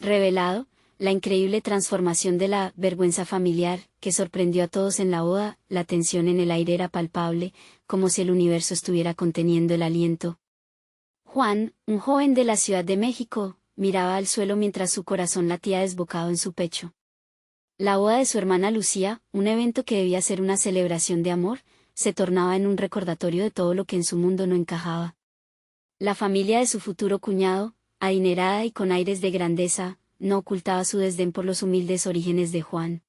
revelado, la increíble transformación de la vergüenza familiar, que sorprendió a todos en la boda. La tensión en el aire era palpable, como si el universo estuviera conteniendo el aliento. Juan, un joven de la Ciudad de México, miraba al suelo mientras su corazón latía desbocado en su pecho. La boda de su hermana Lucía, un evento que debía ser una celebración de amor, se tornaba en un recordatorio de todo lo que en su mundo no encajaba. La familia de su futuro cuñado, adinerada y con aires de grandeza, no ocultaba su desdén por los humildes orígenes de Juan.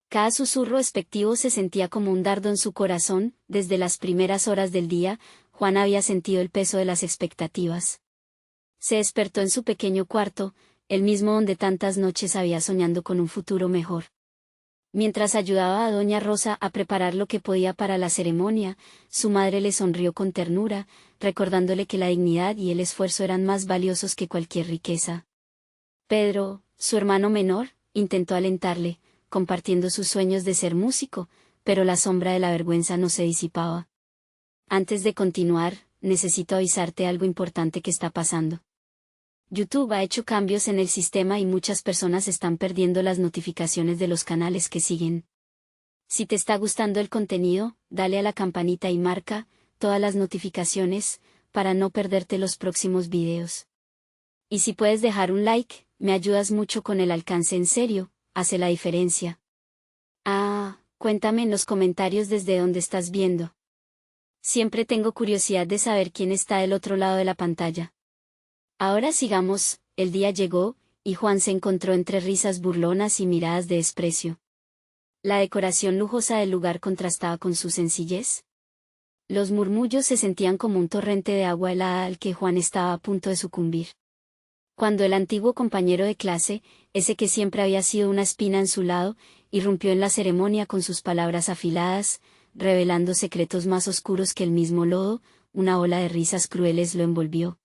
Cada susurro despectivo se sentía como un dardo en su corazón. Desde las primeras horas del día, Juan había sentido el peso de las expectativas. Se despertó en su pequeño cuarto, el mismo donde tantas noches había soñando con un futuro mejor. Mientras ayudaba a doña Rosa a preparar lo que podía para la ceremonia, su madre le sonrió con ternura, recordándole que la dignidad y el esfuerzo eran más valiosos que cualquier riqueza. Pedro, su hermano menor, intentó alentarle, compartiendo sus sueños de ser músico, pero la sombra de la vergüenza no se disipaba. Antes de continuar, necesito avisarte algo importante que está pasando. YouTube ha hecho cambios en el sistema y muchas personas están perdiendo las notificaciones de los canales que siguen. Si te está gustando el contenido, dale a la campanita y marca todas las notificaciones, para no perderte los próximos videos. Y si puedes dejar un like, me ayudas mucho con el alcance. En serio, hace la diferencia. Cuéntame en los comentarios desde dónde estás viendo. Siempre tengo curiosidad de saber quién está del otro lado de la pantalla. Ahora sigamos. El día llegó, y Juan se encontró entre risas burlonas y miradas de desprecio. La decoración lujosa del lugar contrastaba con su sencillez. Los murmullos se sentían como un torrente de agua helada al que Juan estaba a punto de sucumbir. Cuando el antiguo compañero de clase, ese que siempre había sido una espina en su lado, irrumpió en la ceremonia con sus palabras afiladas, revelando secretos más oscuros que el mismo lodo, una ola de risas crueles lo envolvió.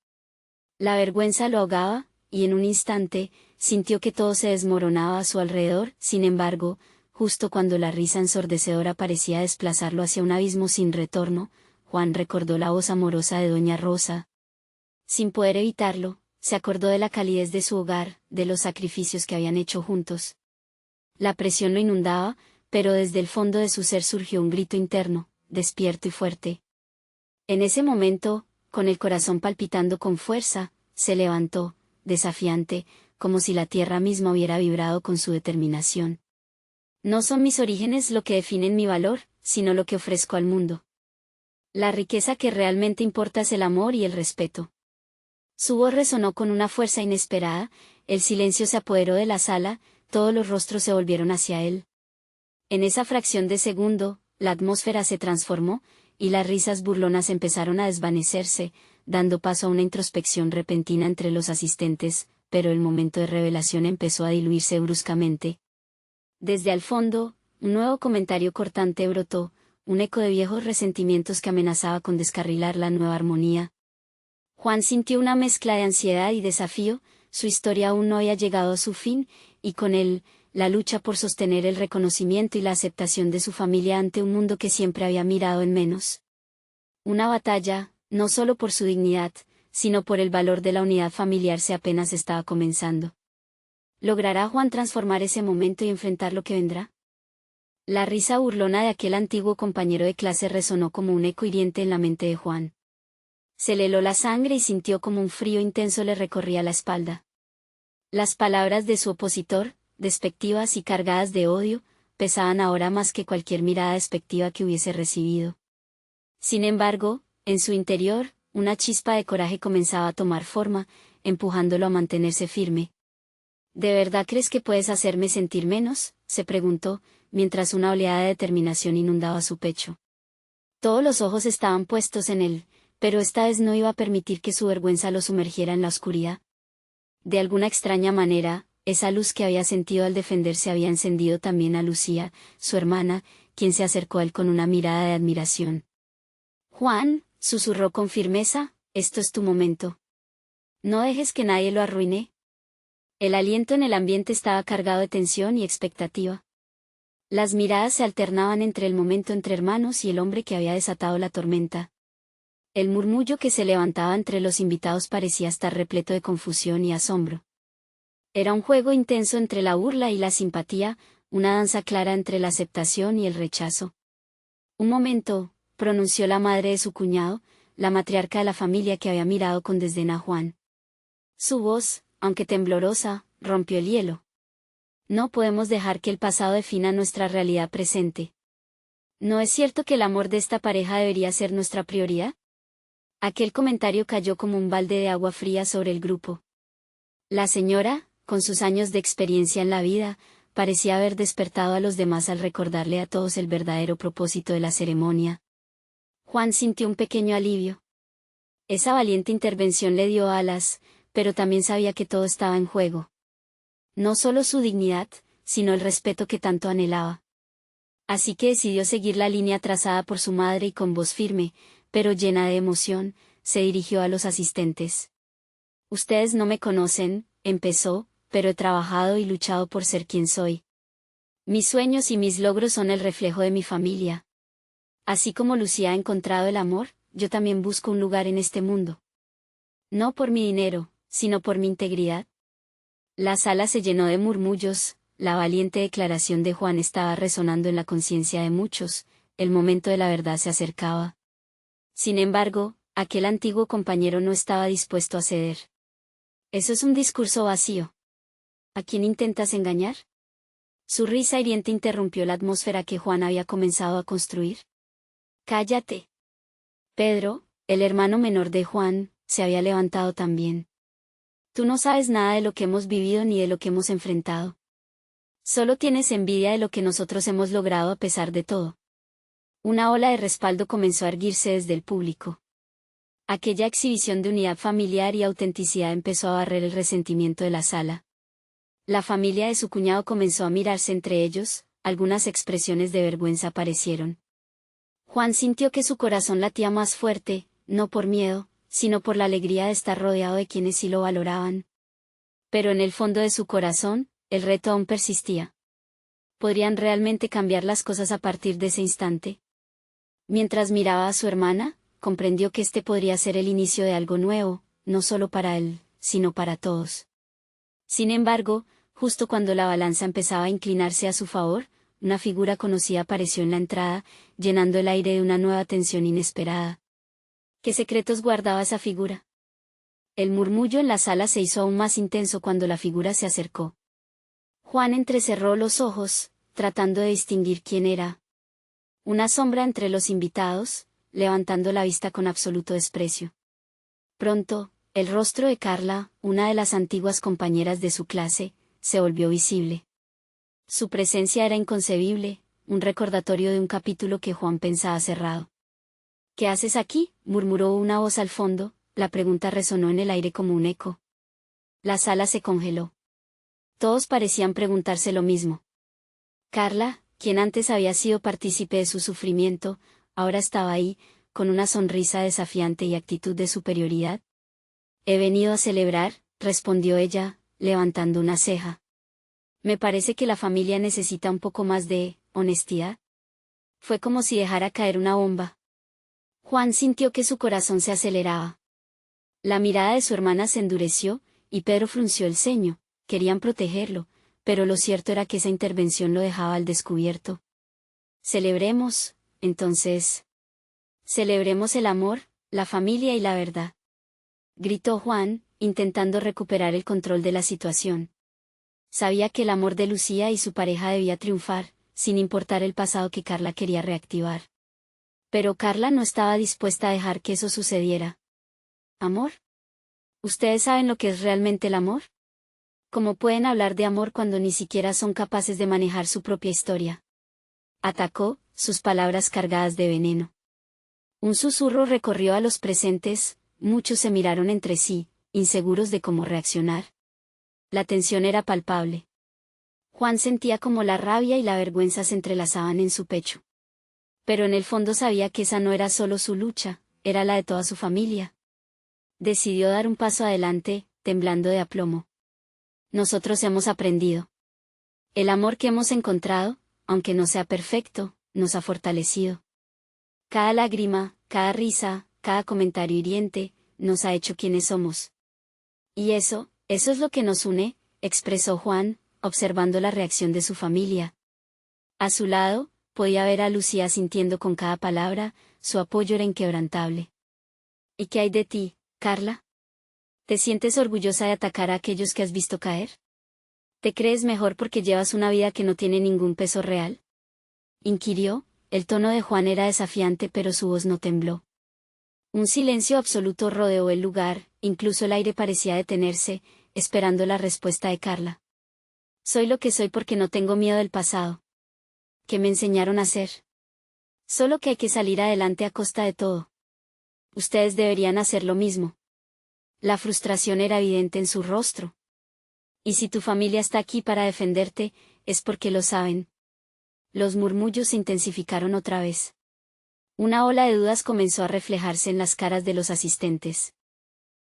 La vergüenza lo ahogaba, y en un instante, sintió que todo se desmoronaba a su alrededor. Sin embargo, justo cuando la risa ensordecedora parecía desplazarlo hacia un abismo sin retorno, Juan recordó la voz amorosa de doña Rosa. Sin poder evitarlo, se acordó de la calidez de su hogar, de los sacrificios que habían hecho juntos. La presión lo inundaba, pero desde el fondo de su ser surgió un grito interno, despierto y fuerte. En ese momento, con el corazón palpitando con fuerza, se levantó, desafiante, como si la tierra misma hubiera vibrado con su determinación. No son mis orígenes lo que definen mi valor, sino lo que ofrezco al mundo. La riqueza que realmente importa es el amor y el respeto. Su voz resonó con una fuerza inesperada, el silencio se apoderó de la sala, todos los rostros se volvieron hacia él. En esa fracción de segundo, la atmósfera se transformó, y las risas burlonas empezaron a desvanecerse, dando paso a una introspección repentina entre los asistentes, pero el momento de revelación empezó a diluirse bruscamente. Desde al fondo, un nuevo comentario cortante brotó, un eco de viejos resentimientos que amenazaba con descarrilar la nueva armonía. Juan sintió una mezcla de ansiedad y desafío. Su historia aún no había llegado a su fin, y con él, la lucha por sostener el reconocimiento y la aceptación de su familia ante un mundo que siempre había mirado en menos. Una batalla, no solo por su dignidad, sino por el valor de la unidad familiar, se apenas estaba comenzando. ¿Logrará Juan transformar ese momento y enfrentar lo que vendrá? La risa burlona de aquel antiguo compañero de clase resonó como un eco hiriente en la mente de Juan. Se le heló la sangre y sintió como un frío intenso le recorría la espalda. Las palabras de su opositor, despectivas y cargadas de odio, pesaban ahora más que cualquier mirada despectiva que hubiese recibido. Sin embargo, en su interior, una chispa de coraje comenzaba a tomar forma, empujándolo a mantenerse firme. ¿De verdad crees que puedes hacerme sentir menos?, se preguntó, mientras una oleada de determinación inundaba su pecho. Todos los ojos estaban puestos en él, pero esta vez no iba a permitir que su vergüenza lo sumergiera en la oscuridad. De alguna extraña manera, esa luz que había sentido al defenderse había encendido también a Lucía, su hermana, quien se acercó a él con una mirada de admiración. Juan, susurró con firmeza, esto es tu momento. No dejes que nadie lo arruine. El aliento en el ambiente estaba cargado de tensión y expectativa. Las miradas se alternaban entre el momento entre hermanos y el hombre que había desatado la tormenta. El murmullo que se levantaba entre los invitados parecía estar repleto de confusión y asombro. Era un juego intenso entre la burla y la simpatía, una danza clara entre la aceptación y el rechazo. Un momento, pronunció la madre de su cuñado, la matriarca de la familia que había mirado con desdén a Juan. Su voz, aunque temblorosa, rompió el hielo. No podemos dejar que el pasado defina nuestra realidad presente. ¿No es cierto que el amor de esta pareja debería ser nuestra prioridad? Aquel comentario cayó como un balde de agua fría sobre el grupo. La señora, con sus años de experiencia en la vida, parecía haber despertado a los demás al recordarle a todos el verdadero propósito de la ceremonia. Juan sintió un pequeño alivio. Esa valiente intervención le dio alas, pero también sabía que todo estaba en juego. No solo su dignidad, sino el respeto que tanto anhelaba. Así que decidió seguir la línea trazada por su madre y con voz firme, pero llena de emoción, se dirigió a los asistentes. Ustedes no me conocen, empezó, pero he trabajado y luchado por ser quien soy. Mis sueños y mis logros son el reflejo de mi familia. Así como Lucía ha encontrado el amor, yo también busco un lugar en este mundo. No por mi dinero, sino por mi integridad. La sala se llenó de murmullos, la valiente declaración de Juan estaba resonando en la conciencia de muchos, el momento de la verdad se acercaba. Sin embargo, aquel antiguo compañero no estaba dispuesto a ceder. Eso es un discurso vacío. ¿A quién intentas engañar? Su risa hiriente interrumpió la atmósfera que Juan había comenzado a construir. Cállate. Pedro, el hermano menor de Juan, se había levantado también. Tú no sabes nada de lo que hemos vivido ni de lo que hemos enfrentado. Solo tienes envidia de lo que nosotros hemos logrado a pesar de todo. Una ola de respaldo comenzó a erguirse desde el público. Aquella exhibición de unidad familiar y autenticidad empezó a barrer el resentimiento de la sala. La familia de su cuñado comenzó a mirarse entre ellos, algunas expresiones de vergüenza aparecieron. Juan sintió que su corazón latía más fuerte, no por miedo, sino por la alegría de estar rodeado de quienes sí lo valoraban. Pero en el fondo de su corazón, el reto aún persistía. ¿Podrían realmente cambiar las cosas a partir de ese instante? Mientras miraba a su hermana, comprendió que este podría ser el inicio de algo nuevo, no solo para él, sino para todos. Sin embargo, justo cuando la balanza empezaba a inclinarse a su favor, una figura conocida apareció en la entrada, llenando el aire de una nueva tensión inesperada. ¿Qué secretos guardaba esa figura? El murmullo en la sala se hizo aún más intenso cuando la figura se acercó. Juan entrecerró los ojos, tratando de distinguir quién era. Una sombra entre los invitados, levantando la vista con absoluto desprecio. Pronto, el rostro de Carla, una de las antiguas compañeras de su clase, se volvió visible. Su presencia era inconcebible, un recordatorio de un capítulo que Juan pensaba cerrado. ¿Qué haces aquí?, murmuró una voz al fondo, la pregunta resonó en el aire como un eco. La sala se congeló. Todos parecían preguntarse lo mismo. Carla, quien antes había sido partícipe de su sufrimiento, ahora estaba ahí, con una sonrisa desafiante y actitud de superioridad. He venido a celebrar, respondió ella, levantando una ceja. Me parece que la familia necesita un poco más de honestidad. Fue como si dejara caer una bomba. Juan sintió que su corazón se aceleraba. La mirada de su hermana se endureció, y Pedro frunció el ceño. Querían protegerlo, pero lo cierto era que esa intervención lo dejaba al descubierto. Celebremos, entonces. Celebremos el amor, la familia y la verdad. Gritó Juan, intentando recuperar el control de la situación. Sabía que el amor de Lucía y su pareja debía triunfar, sin importar el pasado que Carla quería reactivar. Pero Carla no estaba dispuesta a dejar que eso sucediera. ¿Amor? ¿Ustedes saben lo que es realmente el amor? ¿Cómo pueden hablar de amor cuando ni siquiera son capaces de manejar su propia historia? Atacó, sus palabras cargadas de veneno. Un susurro recorrió a los presentes, muchos se miraron entre sí, inseguros de cómo reaccionar. La tensión era palpable. Juan sentía como la rabia y la vergüenza se entrelazaban en su pecho. Pero en el fondo sabía que esa no era solo su lucha, era la de toda su familia. Decidió dar un paso adelante, temblando de aplomo. Nosotros hemos aprendido. El amor que hemos encontrado, aunque no sea perfecto, nos ha fortalecido. Cada lágrima, cada risa, cada comentario hiriente, nos ha hecho quienes somos. Y eso es lo que nos une, expresó Juan, observando la reacción de su familia. A su lado, podía ver a Lucía sintiendo con cada palabra, su apoyo era inquebrantable. ¿Y qué hay de ti, Carla? ¿Te sientes orgullosa de atacar a aquellos que has visto caer? ¿Te crees mejor porque llevas una vida que no tiene ningún peso real? Inquirió, el tono de Juan era desafiante pero su voz no tembló. Un silencio absoluto rodeó el lugar, incluso el aire parecía detenerse, esperando la respuesta de Carla. Soy lo que soy porque no tengo miedo del pasado. ¿Qué me enseñaron a ser? Solo que hay que salir adelante a costa de todo. Ustedes deberían hacer lo mismo. La frustración era evidente en su rostro. Y si tu familia está aquí para defenderte, es porque lo saben. Los murmullos se intensificaron otra vez. Una ola de dudas comenzó a reflejarse en las caras de los asistentes.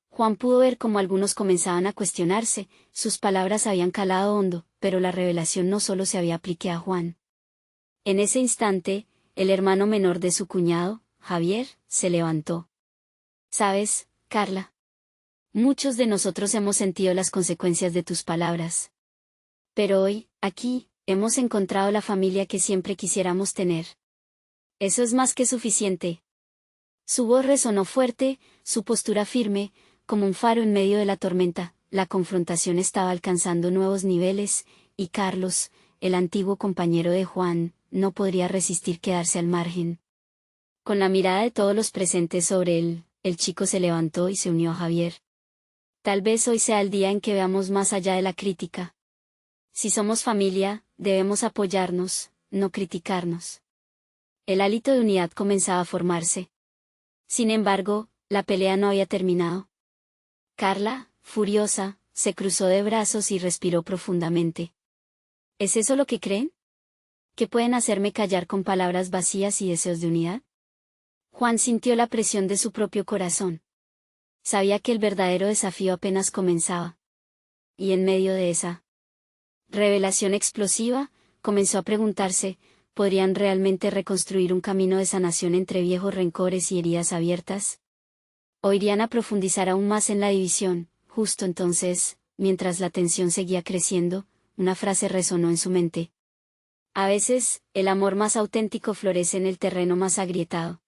Juan pudo ver cómo algunos comenzaban a cuestionarse, sus palabras habían calado hondo, pero la revelación no solo se había aplicado a Juan. En ese instante, el hermano menor de su cuñado, Javier, se levantó. ¿Sabes, Carla? Muchos de nosotros hemos sentido las consecuencias de tus palabras. Pero hoy, aquí, hemos encontrado la familia que siempre quisiéramos tener. Eso es más que suficiente. Su voz resonó fuerte, su postura firme, como un faro en medio de la tormenta. La confrontación estaba alcanzando nuevos niveles, y Carlos, el antiguo compañero de Juan, no podría resistir quedarse al margen. Con la mirada de todos los presentes sobre él, el chico se levantó y se unió a Javier. Tal vez hoy sea el día en que veamos más allá de la crítica. Si somos familia, debemos apoyarnos, no criticarnos. El hálito de unidad comenzaba a formarse. Sin embargo, la pelea no había terminado. Carla, furiosa, se cruzó de brazos y respiró profundamente. ¿Es eso lo que creen? ¿Que pueden hacerme callar con palabras vacías y deseos de unidad? Juan sintió la presión de su propio corazón. Sabía que el verdadero desafío apenas comenzaba. Y en medio de esa revelación explosiva, comenzó a preguntarse, ¿podrían realmente reconstruir un camino de sanación entre viejos rencores y heridas abiertas? ¿O irían a profundizar aún más en la división? Justo entonces, mientras la tensión seguía creciendo, una frase resonó en su mente. A veces, el amor más auténtico florece en el terreno más agrietado.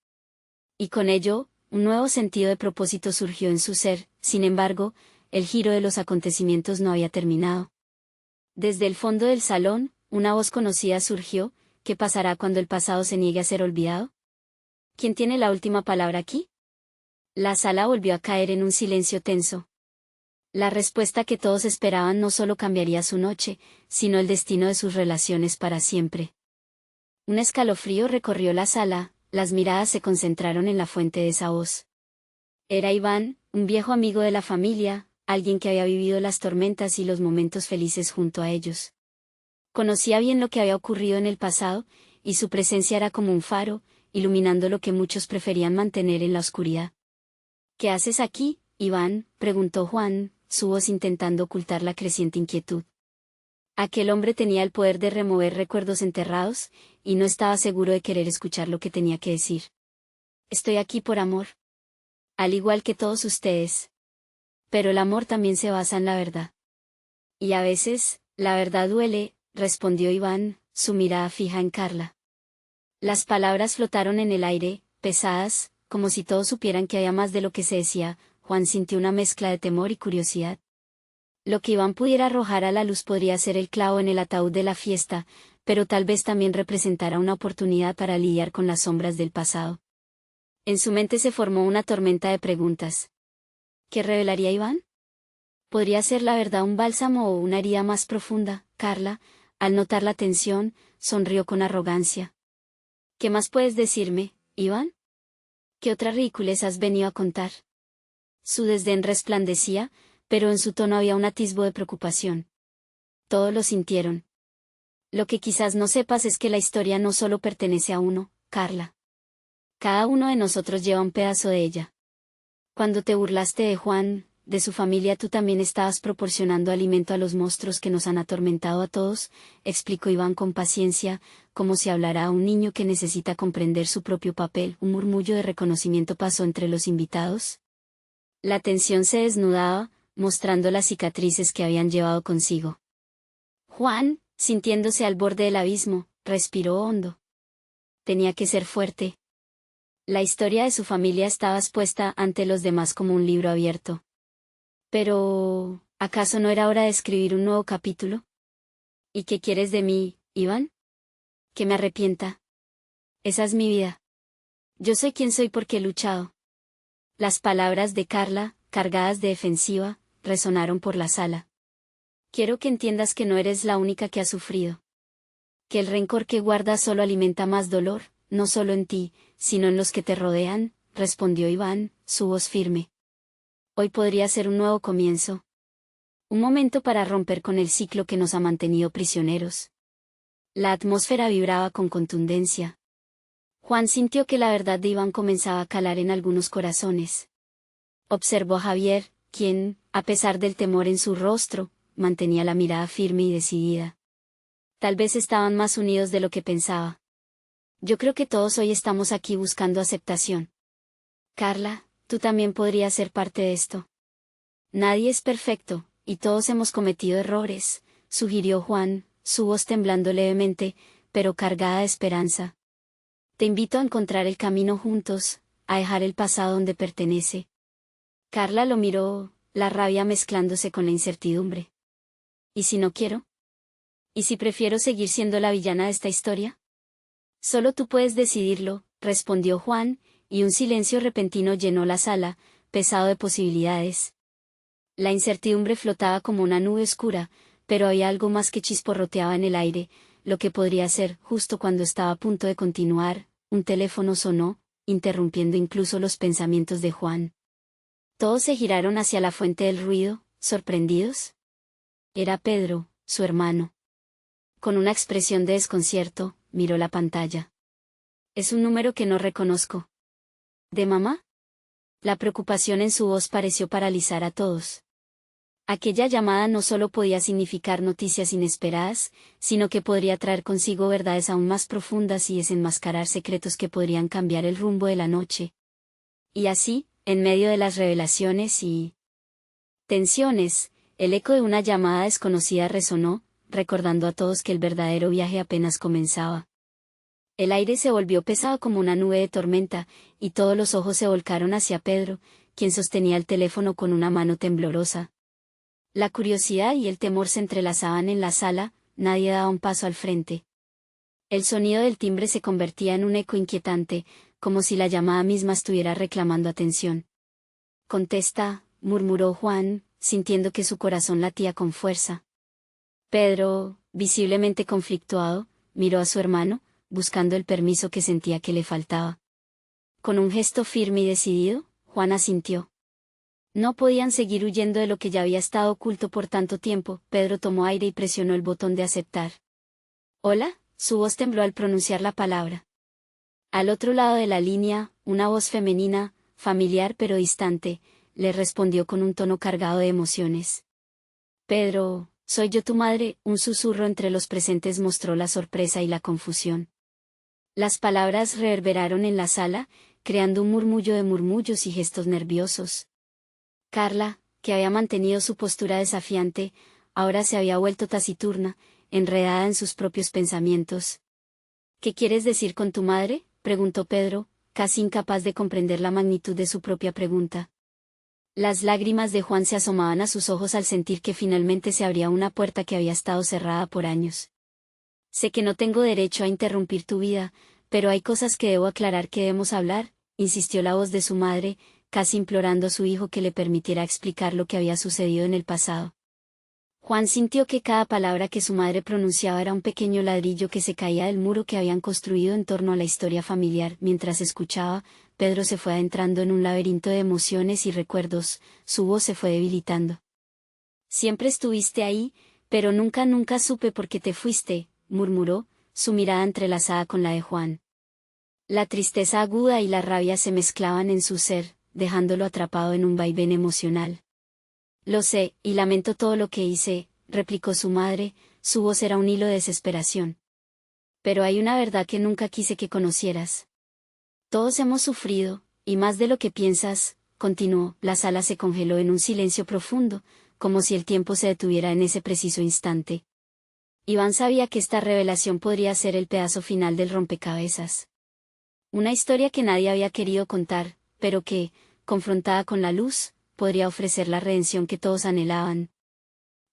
Y con ello, un nuevo sentido de propósito surgió en su ser. Sin embargo, el giro de los acontecimientos no había terminado. Desde el fondo del salón, una voz conocida surgió. ¿Qué pasará cuando el pasado se niegue a ser olvidado? ¿Quién tiene la última palabra aquí? La sala volvió a caer en un silencio tenso. La respuesta que todos esperaban no solo cambiaría su noche, sino el destino de sus relaciones para siempre. Un escalofrío recorrió la sala, las miradas se concentraron en la fuente de esa voz. Era Iván, un viejo amigo de la familia, alguien que había vivido las tormentas y los momentos felices junto a ellos. Conocía bien lo que había ocurrido en el pasado, y su presencia era como un faro, iluminando lo que muchos preferían mantener en la oscuridad. ¿Qué haces aquí, Iván?, preguntó Juan, su voz intentando ocultar la creciente inquietud. Aquel hombre tenía el poder de remover recuerdos enterrados, y no estaba seguro de querer escuchar lo que tenía que decir. Estoy aquí por amor. Al igual que todos ustedes. Pero el amor también se basa en la verdad. Y a veces, la verdad duele, respondió Iván, su mirada fija en Carla. Las palabras flotaron en el aire, pesadas, como si todos supieran que había más de lo que se decía. Juan sintió una mezcla de temor y curiosidad. Lo que Iván pudiera arrojar a la luz podría ser el clavo en el ataúd de la fiesta, pero tal vez también representara una oportunidad para lidiar con las sombras del pasado. En su mente se formó una tormenta de preguntas. ¿Qué revelaría Iván? ¿Podría ser la verdad un bálsamo o una herida más profunda? Carla, al notar la tensión, sonrió con arrogancia. ¿Qué más puedes decirme, Iván? ¿Qué otra ridiculez has venido a contar? Su desdén resplandecía, pero en su tono había un atisbo de preocupación. Todos lo sintieron. Lo que quizás no sepas es que la historia no solo pertenece a uno, Carla. Cada uno de nosotros lleva un pedazo de ella. Cuando te burlaste de Juan, de su familia, tú también estabas proporcionando alimento a los monstruos que nos han atormentado a todos, explicó Iván con paciencia, como si hablara a un niño que necesita comprender su propio papel. Un murmullo de reconocimiento pasó entre los invitados. La tensión se desnudaba, mostrando las cicatrices que habían llevado consigo. Juan, sintiéndose al borde del abismo, respiró hondo. Tenía que ser fuerte. La historia de su familia estaba expuesta ante los demás como un libro abierto. Pero, ¿acaso no era hora de escribir un nuevo capítulo? ¿Y qué quieres de mí, Iván? Que me arrepienta. Esa es mi vida. Yo soy quien soy porque he luchado. Las palabras de Carla, cargadas de defensiva, resonaron por la sala. Quiero que entiendas que no eres la única que ha sufrido. Que el rencor que guardas solo alimenta más dolor, no solo en ti, sino en los que te rodean, respondió Iván, su voz firme. Hoy podría ser un nuevo comienzo. Un momento para romper con el ciclo que nos ha mantenido prisioneros. La atmósfera vibraba con contundencia. Juan sintió que la verdad de Iván comenzaba a calar en algunos corazones. Observó a Javier, quien, a pesar del temor en su rostro, mantenía la mirada firme y decidida. Tal vez estaban más unidos de lo que pensaba. Yo creo que todos hoy estamos aquí buscando aceptación. Carla, tú también podrías ser parte de esto. Nadie es perfecto, y todos hemos cometido errores, sugirió Juan, su voz temblando levemente, pero cargada de esperanza. Te invito a encontrar el camino juntos, a dejar el pasado donde pertenece. Carla lo miró, la rabia mezclándose con la incertidumbre. ¿Y si no quiero? ¿Y si prefiero seguir siendo la villana de esta historia? Solo tú puedes decidirlo, respondió Juan, y un silencio repentino llenó la sala, pesado de posibilidades. La incertidumbre flotaba como una nube oscura, pero había algo más que chisporroteaba en el aire, lo que podría ser. Justo cuando estaba a punto de continuar, un teléfono sonó, interrumpiendo incluso los pensamientos de Juan. Todos se giraron hacia la fuente del ruido, sorprendidos. Era Pedro, su hermano. Con una expresión de desconcierto, miró la pantalla. Es un número que no reconozco. ¿De mamá? La preocupación en su voz pareció paralizar a todos. Aquella llamada no solo podía significar noticias inesperadas, sino que podría traer consigo verdades aún más profundas y desenmascarar secretos que podrían cambiar el rumbo de la noche. Y así, en medio de las revelaciones y tensiones, el eco de una llamada desconocida resonó, recordando a todos que el verdadero viaje apenas comenzaba. El aire se volvió pesado como una nube de tormenta, y todos los ojos se volcaron hacia Pedro, quien sostenía el teléfono con una mano temblorosa. La curiosidad y el temor se entrelazaban en la sala, nadie daba un paso al frente. El sonido del timbre se convertía en un eco inquietante, como si la llamada misma estuviera reclamando atención. Contesta, murmuró Juan, sintiendo que su corazón latía con fuerza. Pedro, visiblemente conflictuado, miró a su hermano, buscando el permiso que sentía que le faltaba. Con un gesto firme y decidido, Juan asintió. No podían seguir huyendo de lo que ya había estado oculto por tanto tiempo. Pedro tomó aire y presionó el botón de aceptar. Hola, su voz tembló al pronunciar la palabra. Al otro lado de la línea, una voz femenina, familiar pero distante, le respondió con un tono cargado de emociones. Pedro, soy yo tu madre. Un susurro entre los presentes mostró la sorpresa y la confusión. Las palabras reverberaron en la sala, creando un murmullo de murmullos y gestos nerviosos. Carla, que había mantenido su postura desafiante, ahora se había vuelto taciturna, enredada en sus propios pensamientos. ¿Qué quieres decir con tu madre?, preguntó Pedro, casi incapaz de comprender la magnitud de su propia pregunta. Las lágrimas de Juan se asomaban a sus ojos al sentir que finalmente se abría una puerta que había estado cerrada por años. Sé que no tengo derecho a interrumpir tu vida, pero hay cosas que debo aclarar que debemos hablar, insistió la voz de su madre, casi implorando a su hijo que le permitiera explicar lo que había sucedido en el pasado. Juan sintió que cada palabra que su madre pronunciaba era un pequeño ladrillo que se caía del muro que habían construido en torno a la historia familiar. Mientras escuchaba, Pedro se fue adentrando en un laberinto de emociones y recuerdos, su voz se fue debilitando. Siempre estuviste ahí, pero nunca supe por qué te fuiste, murmuró, su mirada entrelazada con la de Juan. La tristeza aguda y la rabia se mezclaban en su ser, dejándolo atrapado en un vaivén emocional. Lo sé, y lamento todo lo que hice, replicó su madre, su voz era un hilo de desesperación. Pero hay una verdad que nunca quise que conocieras. Todos hemos sufrido, y más de lo que piensas, continuó, la sala se congeló en un silencio profundo, como si el tiempo se detuviera en ese preciso instante. Iván sabía que esta revelación podría ser el pedazo final del rompecabezas. Una historia que nadie había querido contar, pero que, confrontada con la luz, podría ofrecer la redención que todos anhelaban.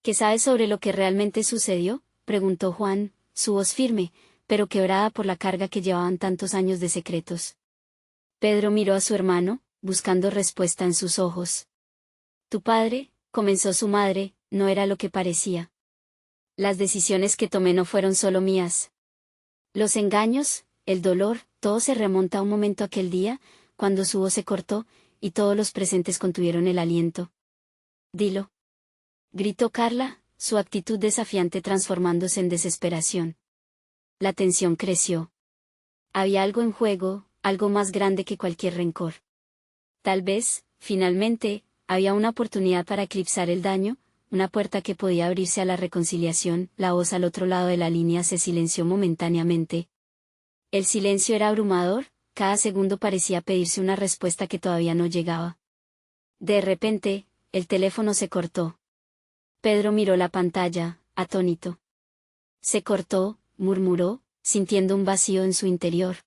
¿Qué sabes sobre lo que realmente sucedió?, preguntó Juan, su voz firme, pero quebrada por la carga que llevaban tantos años de secretos. Pedro miró a su hermano, buscando respuesta en sus ojos. Tu padre, comenzó su madre, no era lo que parecía. Las decisiones que tomé no fueron solo mías. Los engaños, el dolor, todo se remonta a un momento aquel día, cuando su voz se cortó, y todos los presentes contuvieron el aliento. Dilo. Gritó Carla, su actitud desafiante transformándose en desesperación. La tensión creció. Había algo en juego, algo más grande que cualquier rencor. Tal vez, finalmente, había una oportunidad para eclipsar el daño, una puerta que podía abrirse a la reconciliación. La voz al otro lado de la línea se silenció momentáneamente. El silencio era abrumador, cada segundo parecía pedirse una respuesta que todavía no llegaba. De repente, el teléfono se cortó. Pedro miró la pantalla, atónito. Se cortó, murmuró, sintiendo un vacío en su interior.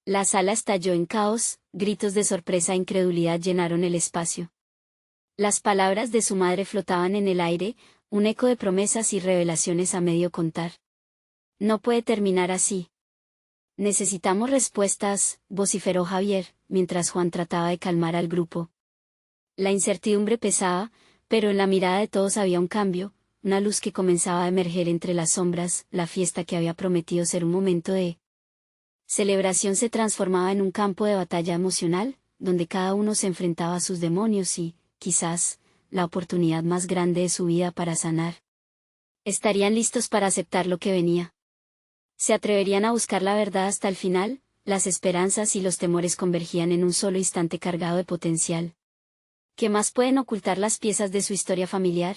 La sala estalló en caos, gritos de sorpresa e incredulidad llenaron el espacio. Las palabras de su madre flotaban en el aire, un eco de promesas y revelaciones a medio contar. No puede terminar así. Necesitamos respuestas, vociferó Javier, mientras Juan trataba de calmar al grupo. La incertidumbre pesaba, pero en la mirada de todos había un cambio, una luz que comenzaba a emerger entre las sombras. La fiesta que había prometido ser un momento de celebración se transformaba en un campo de batalla emocional, donde cada uno se enfrentaba a sus demonios y, quizás, la oportunidad más grande de su vida para sanar. ¿Estarían listos para aceptar lo que venía? ¿Se atreverían a buscar la verdad hasta el final? Las esperanzas y los temores convergían en un solo instante cargado de potencial. ¿Qué más pueden ocultar las piezas de su historia familiar?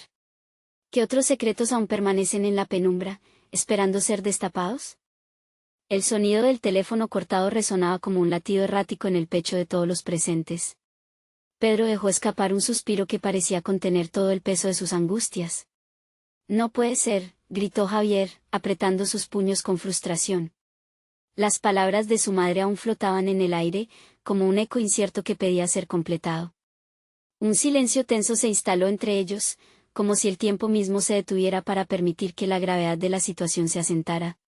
¿Qué otros secretos aún permanecen en la penumbra, esperando ser destapados? El sonido del teléfono cortado resonaba como un latido errático en el pecho de todos los presentes. Pedro dejó escapar un suspiro que parecía contener todo el peso de sus angustias. No puede ser, gritó Javier, apretando sus puños con frustración. Las palabras de su madre aún flotaban en el aire, como un eco incierto que pedía ser completado. Un silencio tenso se instaló entre ellos, como si el tiempo mismo se detuviera para permitir que la gravedad de la situación se asentara.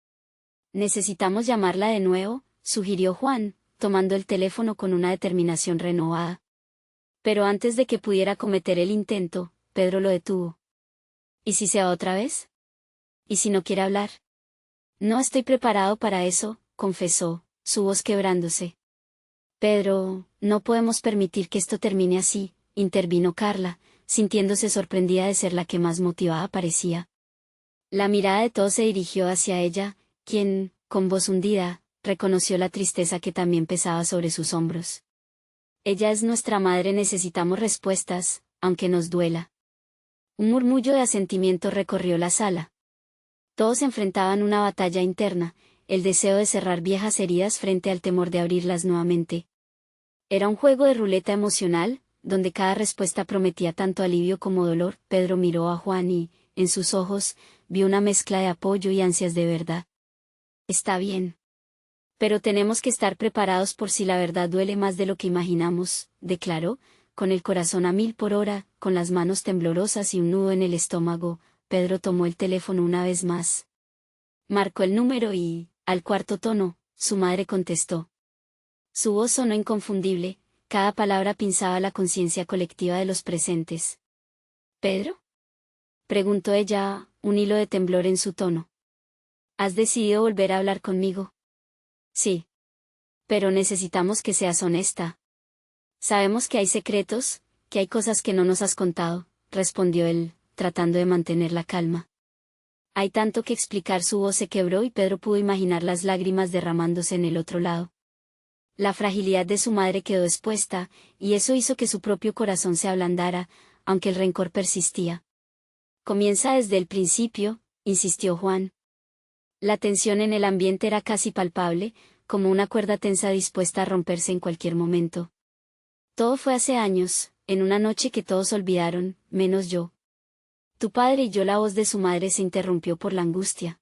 Necesitamos llamarla de nuevo, sugirió Juan, tomando el teléfono con una determinación renovada. Pero antes de que pudiera cometer el intento, Pedro lo detuvo. ¿Y si se va otra vez? ¿Y si no quiere hablar? No estoy preparado para eso, confesó, su voz quebrándose. Pedro, no podemos permitir que esto termine así, intervino Carla, sintiéndose sorprendida de ser la que más motivada parecía. La mirada de todos se dirigió hacia ella, quien, con voz hundida, reconoció la tristeza que también pesaba sobre sus hombros. Ella es nuestra madre, necesitamos respuestas, aunque nos duela. Un murmullo de asentimiento recorrió la sala. Todos enfrentaban una batalla interna, el deseo de cerrar viejas heridas frente al temor de abrirlas nuevamente. Era un juego de ruleta emocional, donde cada respuesta prometía tanto alivio como dolor. Pedro miró a Juan y, en sus ojos, vio una mezcla de apoyo y ansias de verdad. Está bien. Pero tenemos que estar preparados por si la verdad duele más de lo que imaginamos, declaró, con el corazón a 1000 por hora, con las manos temblorosas y un nudo en el estómago. Pedro tomó el teléfono una vez más. Marcó el número y, al cuarto tono, su madre contestó. Su voz sonó inconfundible, cada palabra pinzaba la conciencia colectiva de los presentes. ¿Pedro?, preguntó ella, un hilo de temblor en su tono. ¿Has decidido volver a hablar conmigo? Sí. Pero necesitamos que seas honesta. Sabemos que hay secretos, que hay cosas que no nos has contado, respondió él, tratando de mantener la calma. Hay tanto que explicar. Su voz se quebró y Pedro pudo imaginar las lágrimas derramándose en el otro lado. La fragilidad de su madre quedó expuesta, y eso hizo que su propio corazón se ablandara, aunque el rencor persistía. Comienza desde el principio, insistió Juan. La tensión en el ambiente era casi palpable, como una cuerda tensa dispuesta a romperse en cualquier momento. Todo fue hace años, en una noche que todos olvidaron, menos yo. Tu padre y yo. La voz de su madre se interrumpió por la angustia.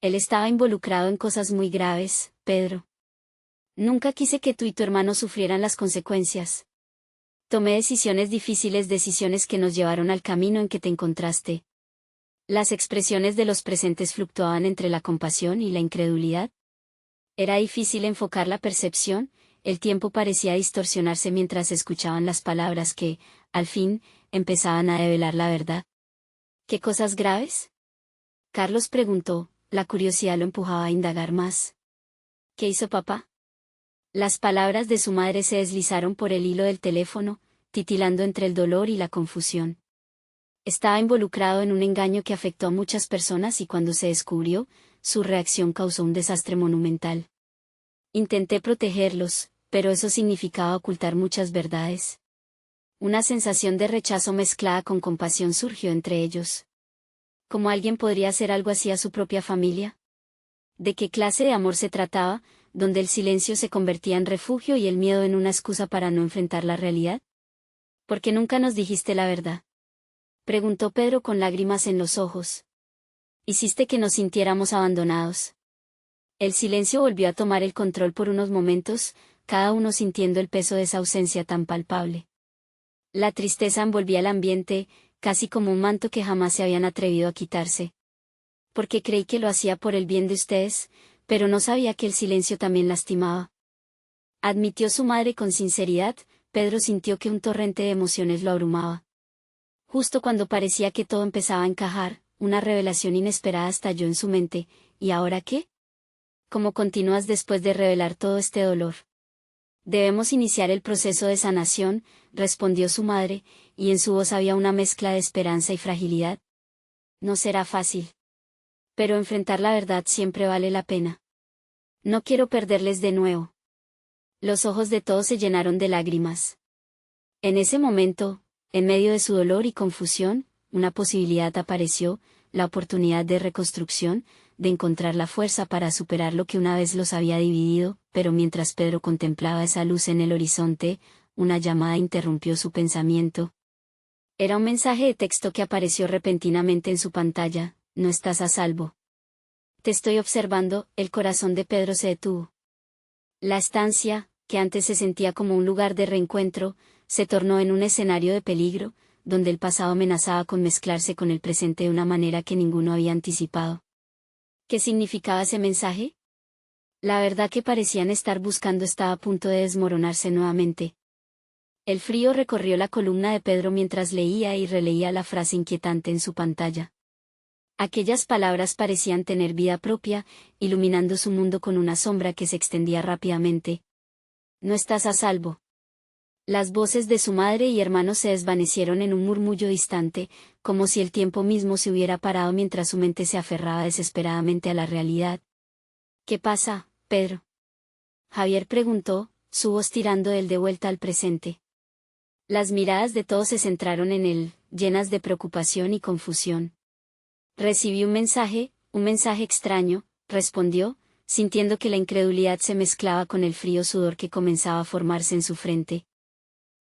Él estaba involucrado en cosas muy graves, Pedro. Nunca quise que tú y tu hermano sufrieran las consecuencias. Tomé decisiones difíciles, decisiones que nos llevaron al camino en que te encontraste. Las expresiones de los presentes fluctuaban entre la compasión y la incredulidad. Era difícil enfocar la percepción, el tiempo parecía distorsionarse mientras escuchaban las palabras que, al fin, empezaban a develar la verdad. ¿Qué cosas graves? Carlos preguntó, la curiosidad lo empujaba a indagar más. ¿Qué hizo papá? Las palabras de su madre se deslizaron por el hilo del teléfono, titilando entre el dolor y la confusión. Estaba involucrado en un engaño que afectó a muchas personas y cuando se descubrió, su reacción causó un desastre monumental. Intenté protegerlos, pero eso significaba ocultar muchas verdades. Una sensación de rechazo mezclada con compasión surgió entre ellos. ¿Cómo alguien podría hacer algo así a su propia familia? ¿De qué clase de amor se trataba, donde el silencio se convertía en refugio y el miedo en una excusa para no enfrentar la realidad? ¿Por qué nunca nos dijiste la verdad? Preguntó Pedro con lágrimas en los ojos. Hiciste que nos sintiéramos abandonados. El silencio volvió a tomar el control por unos momentos, cada uno sintiendo el peso de esa ausencia tan palpable. La tristeza envolvía el ambiente, casi como un manto que jamás se habían atrevido a quitarse. Porque creí que lo hacía por el bien de ustedes, pero no sabía que el silencio también lastimaba. Admitió su madre con sinceridad. Pedro sintió que un torrente de emociones lo abrumaba. Justo cuando parecía que todo empezaba a encajar, una revelación inesperada estalló en su mente. ¿Y ahora qué? ¿Cómo continúas después de revelar todo este dolor? Debemos iniciar el proceso de sanación, respondió su madre, y en su voz había una mezcla de esperanza y fragilidad. No será fácil. Pero enfrentar la verdad siempre vale la pena. No quiero perderles de nuevo. Los ojos de todos se llenaron de lágrimas. En ese momento, en medio de su dolor y confusión, una posibilidad apareció, la oportunidad de reconstrucción, de encontrar la fuerza para superar lo que una vez los había dividido, pero mientras Pedro contemplaba esa luz en el horizonte, una llamada interrumpió su pensamiento. Era un mensaje de texto que apareció repentinamente en su pantalla. No estás a salvo. Te estoy observando. El corazón de Pedro se detuvo. La estancia, que antes se sentía como un lugar de reencuentro, se tornó en un escenario de peligro, donde el pasado amenazaba con mezclarse con el presente de una manera que ninguno había anticipado. ¿Qué significaba ese mensaje? La verdad que parecían estar buscando estaba a punto de desmoronarse nuevamente. El frío recorrió la columna de Pedro mientras leía y releía la frase inquietante en su pantalla. Aquellas palabras parecían tener vida propia, iluminando su mundo con una sombra que se extendía rápidamente. No estás a salvo. Las voces de su madre y hermano se desvanecieron en un murmullo distante, como si el tiempo mismo se hubiera parado mientras su mente se aferraba desesperadamente a la realidad. ¿Qué pasa, Pedro? Javier preguntó, su voz tirando él de vuelta al presente. Las miradas de todos se centraron en él, llenas de preocupación y confusión. Recibí un mensaje extraño, respondió, sintiendo que la incredulidad se mezclaba con el frío sudor que comenzaba a formarse en su frente.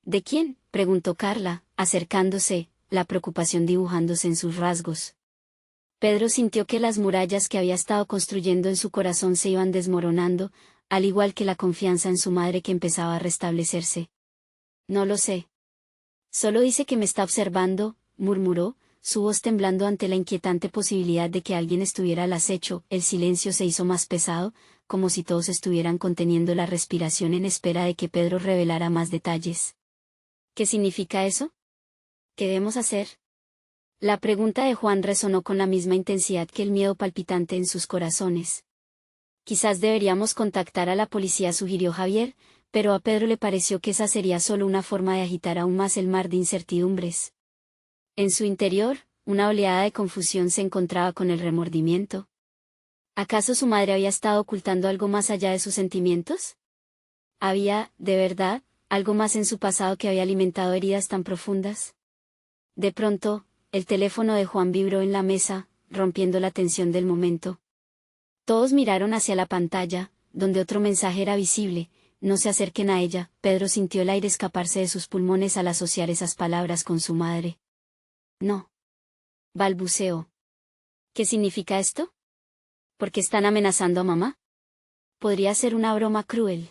¿De quién?, preguntó Carla, acercándose, la preocupación dibujándose en sus rasgos. Pedro sintió que las murallas que había estado construyendo en su corazón se iban desmoronando, al igual que la confianza en su madre que empezaba a restablecerse. No lo sé. Solo dice que me está observando, murmuró, su voz temblando ante la inquietante posibilidad de que alguien estuviera al acecho. El silencio se hizo más pesado, como si todos estuvieran conteniendo la respiración en espera de que Pedro revelara más detalles. ¿Qué significa eso? ¿Qué debemos hacer? La pregunta de Juan resonó con la misma intensidad que el miedo palpitante en sus corazones. Quizás deberíamos contactar a la policía, sugirió Javier, pero a Pedro le pareció que esa sería solo una forma de agitar aún más el mar de incertidumbres. En su interior, una oleada de confusión se encontraba con el remordimiento. ¿Acaso su madre había estado ocultando algo más allá de sus sentimientos? ¿Había, de verdad, algo más en su pasado que había alimentado heridas tan profundas? De pronto, el teléfono de Juan vibró en la mesa, rompiendo la tensión del momento. Todos miraron hacia la pantalla, donde otro mensaje era visible. no se acerquen a ella. Pedro sintió el aire escaparse de sus pulmones al asociar esas palabras con su madre. No. Balbuceó. ¿Qué significa esto? ¿Por qué están amenazando a mamá? Podría ser una broma cruel.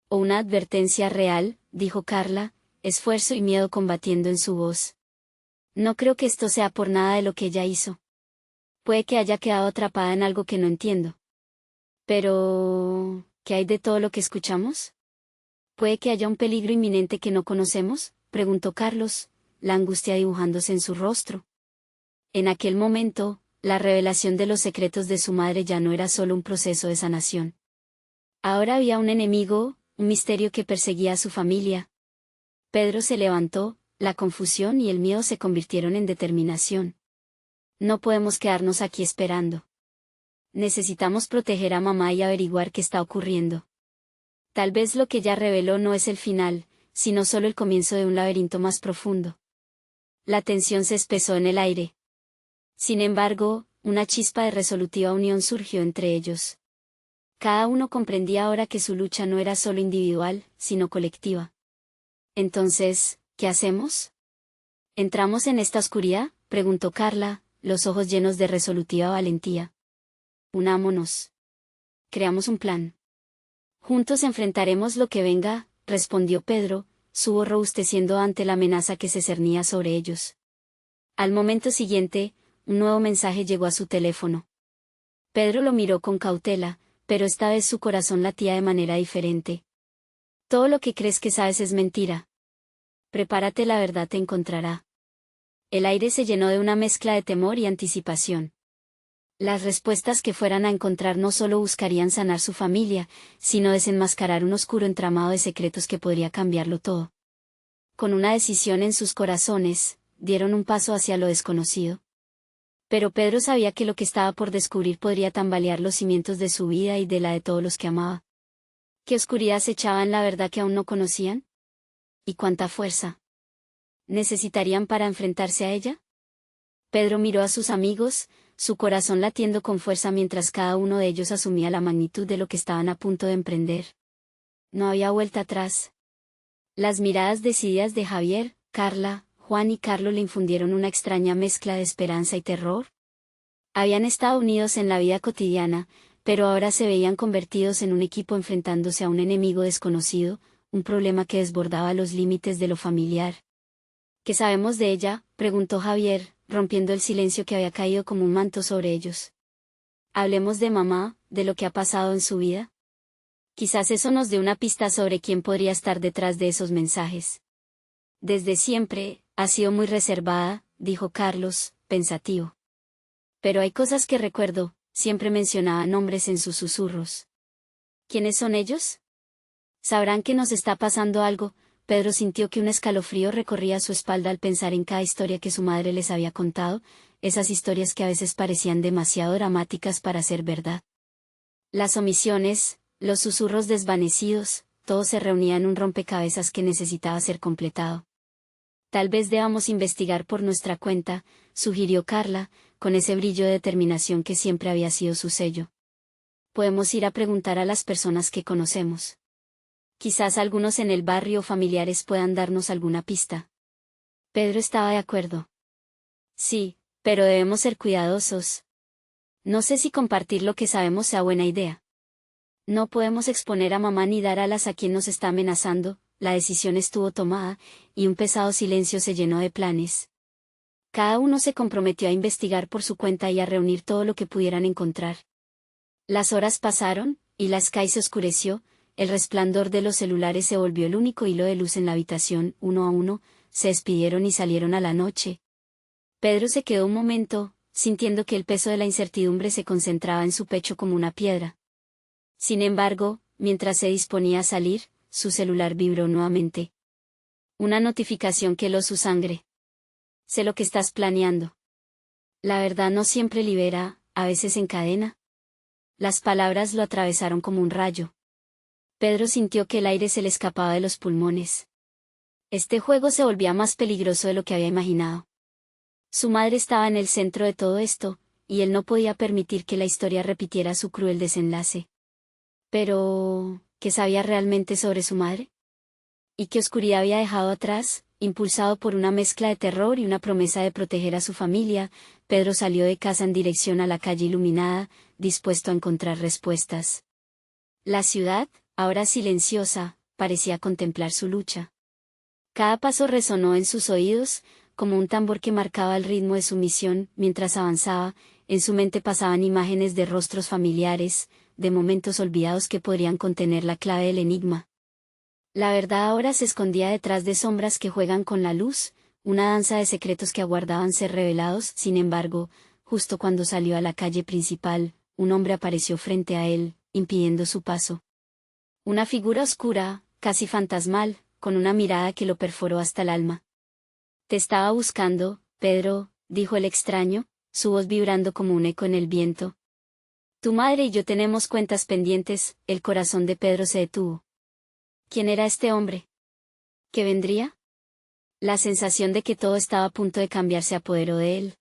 O una advertencia real, dijo Carla, esfuerzo y miedo combatiendo en su voz. No creo que esto sea por nada de lo que ella hizo. Puede que haya quedado atrapada en algo que no entiendo. Pero, ¿qué hay de todo lo que escuchamos? ¿Puede que haya un peligro inminente que no conocemos?, preguntó Carlos, la angustia dibujándose en su rostro. En aquel momento, la revelación de los secretos de su madre ya no era solo un proceso de sanación. Ahora había un enemigo, un misterio que perseguía a su familia. Pedro se levantó, la confusión y el miedo se convirtieron en determinación. No podemos quedarnos aquí esperando. Necesitamos proteger a mamá y averiguar qué está ocurriendo. Tal vez lo que ya reveló no es el final, sino solo el comienzo de un laberinto más profundo. La tensión se espesó en el aire. Sin embargo, una chispa de resolutiva unión surgió entre ellos. Cada uno comprendía ahora que su lucha no era solo individual, sino colectiva. Entonces, ¿qué hacemos? ¿Entramos en esta oscuridad?, preguntó Carla, los ojos llenos de resolutiva valentía. Unámonos. Creamos un plan. Juntos enfrentaremos lo que venga, respondió Pedro, su voz robusteciendo ante la amenaza que se cernía sobre ellos. Al momento siguiente, un nuevo mensaje llegó a su teléfono. Pedro lo miró con cautela, pero esta vez su corazón latía de manera diferente. Todo lo que crees que sabes es mentira. Prepárate, la verdad te encontrará. El aire se llenó de una mezcla de temor y anticipación. Las respuestas que fueran a encontrar no solo buscarían sanar su familia, sino desenmascarar un oscuro entramado de secretos que podría cambiarlo todo. Con una decisión en sus corazones, dieron un paso hacia lo desconocido. Pero Pedro sabía que lo que estaba por descubrir podría tambalear los cimientos de su vida y de la de todos los que amaba. ¿Qué oscuridad echaban la verdad que aún no conocían? ¿Y cuánta fuerza necesitarían para enfrentarse a ella? Pedro miró a sus amigos, su corazón latiendo con fuerza mientras cada uno de ellos asumía la magnitud de lo que estaban a punto de emprender. No había vuelta atrás. Las miradas decididas de Javier, Carla, Juan y Carlos le infundieron una extraña mezcla de esperanza y terror. Habían estado unidos en la vida cotidiana, pero ahora se veían convertidos en un equipo enfrentándose a un enemigo desconocido, un problema que desbordaba los límites de lo familiar. ¿Qué sabemos de ella?, preguntó Javier, rompiendo el silencio que había caído como un manto sobre ellos. Hablemos de mamá, de lo que ha pasado en su vida. Quizás eso nos dé una pista sobre quién podría estar detrás de esos mensajes. Desde siempre, ha sido muy reservada, dijo Carlos, pensativo. Pero hay cosas que recuerdo, siempre mencionaba nombres en sus susurros. ¿Quiénes son ellos? Sabrán que nos está pasando algo. Pedro sintió que un escalofrío recorría su espalda al pensar en cada historia que su madre les había contado, esas historias que a veces parecían demasiado dramáticas para ser verdad. Las omisiones, los susurros desvanecidos, todo se reunía en un rompecabezas que necesitaba ser completado. Tal vez debamos investigar por nuestra cuenta, sugirió Carla, con ese brillo de determinación que siempre había sido su sello. Podemos ir a preguntar a las personas que conocemos. Quizás algunos en el barrio o familiares puedan darnos alguna pista. Pedro estaba de acuerdo. Sí, pero debemos ser cuidadosos. No sé si compartir lo que sabemos sea buena idea. No podemos exponer a mamá ni dar alas a quien nos está amenazando. La decisión estuvo tomada, y un pesado silencio se llenó de planes. Cada uno se comprometió a investigar por su cuenta y a reunir todo lo que pudieran encontrar. Las horas pasaron, y la sky se oscureció. El resplandor de los celulares se volvió el único hilo de luz en la habitación. Uno a uno, se despidieron y salieron a la noche. Pedro se quedó un momento, sintiendo que el peso de la incertidumbre se concentraba en su pecho como una piedra. Sin embargo, mientras se disponía a salir, su celular vibró nuevamente. Una notificación que heló su sangre. Sé lo que estás planeando. La verdad no siempre libera, a veces encadena. Las palabras lo atravesaron como un rayo. Pedro sintió que el aire se le escapaba de los pulmones. Este juego se volvía más peligroso de lo que había imaginado. Su madre estaba en el centro de todo esto, y él no podía permitir que la historia repitiera su cruel desenlace. Pero, ¿Qué sabía realmente sobre su madre? ¿Y qué oscuridad había dejado atrás? Impulsado por una mezcla de terror y una promesa de proteger a su familia, Pedro salió de casa en dirección a la calle iluminada, dispuesto a encontrar respuestas. La ciudad, ahora silenciosa, parecía contemplar su lucha. Cada paso resonó en sus oídos, como un tambor que marcaba el ritmo de su misión. Mientras avanzaba, en su mente pasaban imágenes de rostros familiares, de momentos olvidados que podrían contener la clave del enigma. La verdad ahora se escondía detrás de sombras que juegan con la luz, una danza de secretos que aguardaban ser revelados. Sin embargo, justo cuando salió a la calle principal, un hombre apareció frente a él, impidiendo su paso. Una figura oscura, casi fantasmal, con una mirada que lo perforó hasta el alma. «Te estaba buscando, Pedro», dijo el extraño, su voz vibrando como un eco en el viento. «Tu madre y yo tenemos cuentas pendientes». El corazón de Pedro se detuvo. ¿Quién era este hombre? ¿Qué vendría? La sensación de que todo estaba a punto de cambiar se apoderó de él.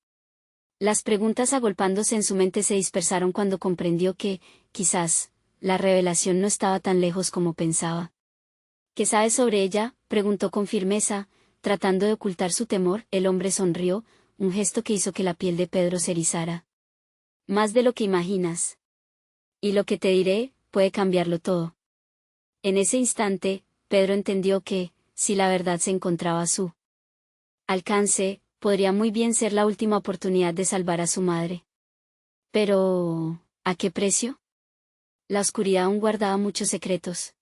Las preguntas agolpándose en su mente se dispersaron cuando comprendió que, quizás, la revelación no estaba tan lejos como pensaba. «¿Qué sabes sobre ella?», preguntó con firmeza, tratando de ocultar su temor. El hombre sonrió, un gesto que hizo que la piel de Pedro se erizara. «Más de lo que imaginas. Y lo que te diré, puede cambiarlo todo». En ese instante, Pedro entendió que, si la verdad se encontraba a su alcance, podría muy bien ser la última oportunidad de salvar a su madre. Pero, ¿a qué precio? La oscuridad aún guardaba muchos secretos.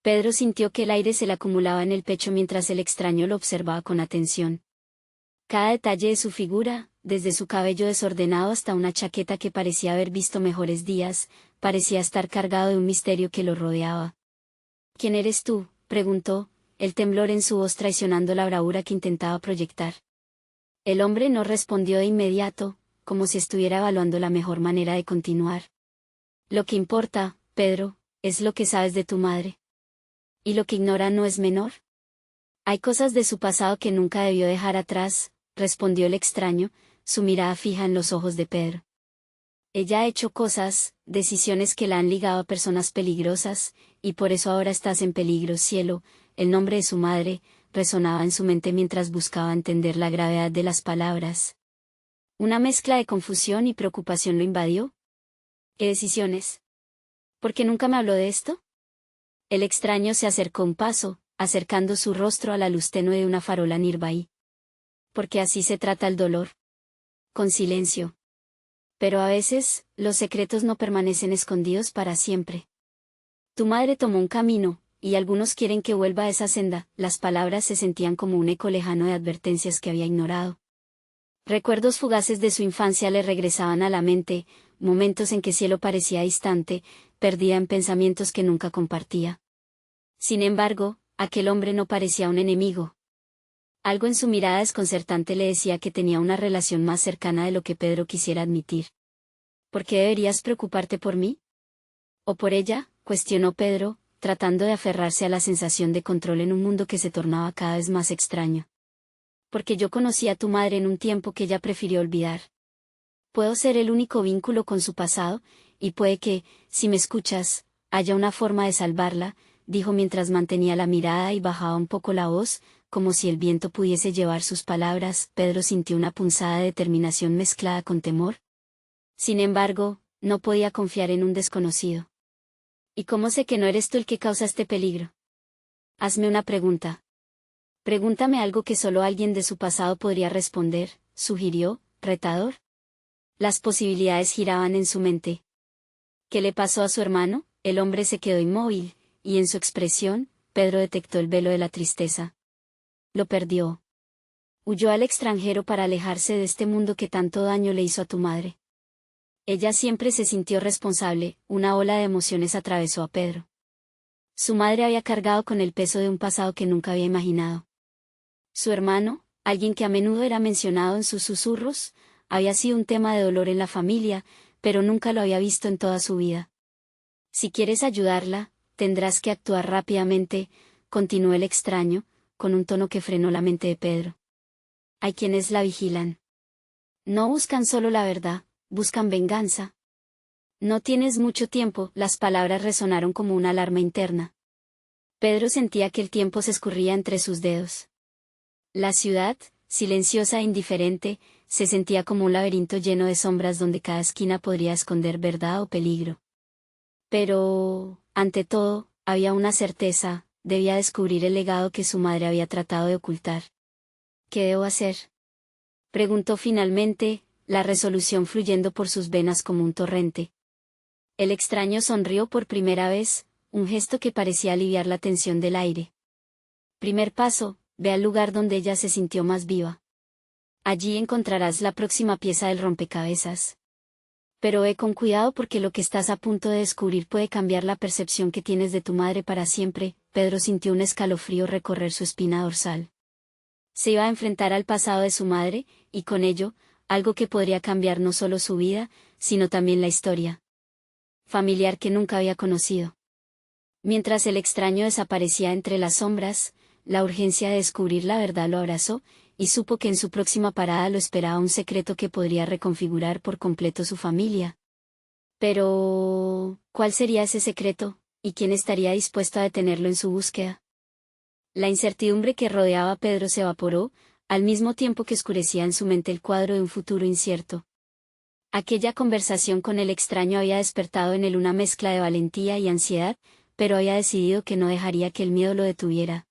Pedro sintió que el aire se le acumulaba en el pecho mientras el extraño lo observaba con atención. Cada detalle de su figura, desde su cabello desordenado hasta una chaqueta que parecía haber visto mejores días, parecía estar cargado de un misterio que lo rodeaba. «¿Quién eres tú?», preguntó, el temblor en su voz traicionando la bravura que intentaba proyectar. El hombre no respondió de inmediato, como si estuviera evaluando la mejor manera de continuar. «Lo que importa, Pedro, es lo que sabes de tu madre. ¿Y lo que ignora no es menor? Hay cosas de su pasado que nunca debió dejar atrás», respondió el extraño, su mirada fija en los ojos de Pedro. «Ella ha hecho cosas, decisiones que la han ligado a personas peligrosas, y por eso ahora estás en peligro, cielo». El nombre de su madre resonaba en su mente mientras buscaba entender la gravedad de las palabras. Una mezcla de confusión y preocupación lo invadió. «¿Qué decisiones? ¿Por qué nunca me habló de esto?». El extraño se acercó un paso, acercando su rostro a la luz tenue de una farola nearby. «Porque así se trata el dolor. Con silencio. Pero a veces, los secretos no permanecen escondidos para siempre. Tu madre tomó un camino, y algunos quieren que vuelva a esa senda». Las palabras se sentían como un eco lejano de advertencias que había ignorado. Recuerdos fugaces de su infancia le regresaban a la mente, momentos en que cielo parecía distante, perdida en pensamientos que nunca compartía. Sin embargo, aquel hombre no parecía un enemigo. Algo en su mirada desconcertante le decía que tenía una relación más cercana de lo que Pedro quisiera admitir. «¿Por qué deberías preocuparte por mí? ¿O por ella?», cuestionó Pedro, tratando de aferrarse a la sensación de control en un mundo que se tornaba cada vez más extraño. «Porque yo conocí a tu madre en un tiempo que ella prefirió olvidar. Puedo ser el único vínculo con su pasado, y puede que, si me escuchas, haya una forma de salvarla», dijo mientras mantenía la mirada y bajaba un poco la voz, como si el viento pudiese llevar sus palabras. Pedro sintió una punzada de determinación mezclada con temor. Sin embargo, no podía confiar en un desconocido. «¿Y cómo sé que no eres tú el que causa este peligro? Hazme una pregunta. Pregúntame algo que solo alguien de su pasado podría responder», sugirió, retador. Las posibilidades giraban en su mente. ¿Qué le pasó a su hermano? El hombre se quedó inmóvil, y en su expresión, Pedro detectó el velo de la tristeza. «Lo perdió. Huyó al extranjero para alejarse de este mundo que tanto daño le hizo a tu madre». Ella siempre se sintió responsable. Una ola de emociones atravesó a Pedro. Su madre había cargado con el peso de un pasado que nunca había imaginado. Su hermano, alguien que a menudo era mencionado en sus susurros, había sido un tema de dolor en la familia, pero nunca lo había visto en toda su vida. «Si quieres ayudarla, tendrás que actuar rápidamente», continuó el extraño, con un tono que frenó la mente de Pedro. «Hay quienes la vigilan. No buscan solo la verdad, buscan venganza. No tienes mucho tiempo, las palabras resonaron como una alarma interna. Pedro sentía que el tiempo se escurría entre sus dedos. La ciudad, silenciosa e indiferente, se sentía como un laberinto lleno de sombras donde cada esquina podría esconder verdad o peligro. Pero, ante todo, había una certeza: debía descubrir el legado que su madre había tratado de ocultar. ¿Qué debo hacer?, preguntó finalmente, la resolución fluyendo por sus venas como un torrente. El extraño sonrió por primera vez, un gesto que parecía aliviar la tensión del aire. Primer paso: ve al lugar donde ella se sintió más viva. Allí encontrarás la próxima pieza del rompecabezas. Pero ve con cuidado porque lo que estás a punto de descubrir puede cambiar la percepción que tienes de tu madre para siempre. Pedro sintió un escalofrío recorrer su espina dorsal. Se iba a enfrentar al pasado de su madre, y con ello, algo que podría cambiar no solo su vida, sino también la historia familiar que nunca había conocido. Mientras el extraño desaparecía entre las sombras, la urgencia de descubrir la verdad lo abrazó, y supo que en su próxima parada lo esperaba un secreto que podría reconfigurar por completo su familia. Pero, ¿cuál sería ese secreto, y quién estaría dispuesto a detenerlo en su búsqueda? La incertidumbre que rodeaba a Pedro se evaporó, al mismo tiempo que oscurecía en su mente el cuadro de un futuro incierto. Aquella conversación con el extraño había despertado en él una mezcla de valentía y ansiedad, pero había decidido que no dejaría que el miedo lo detuviera.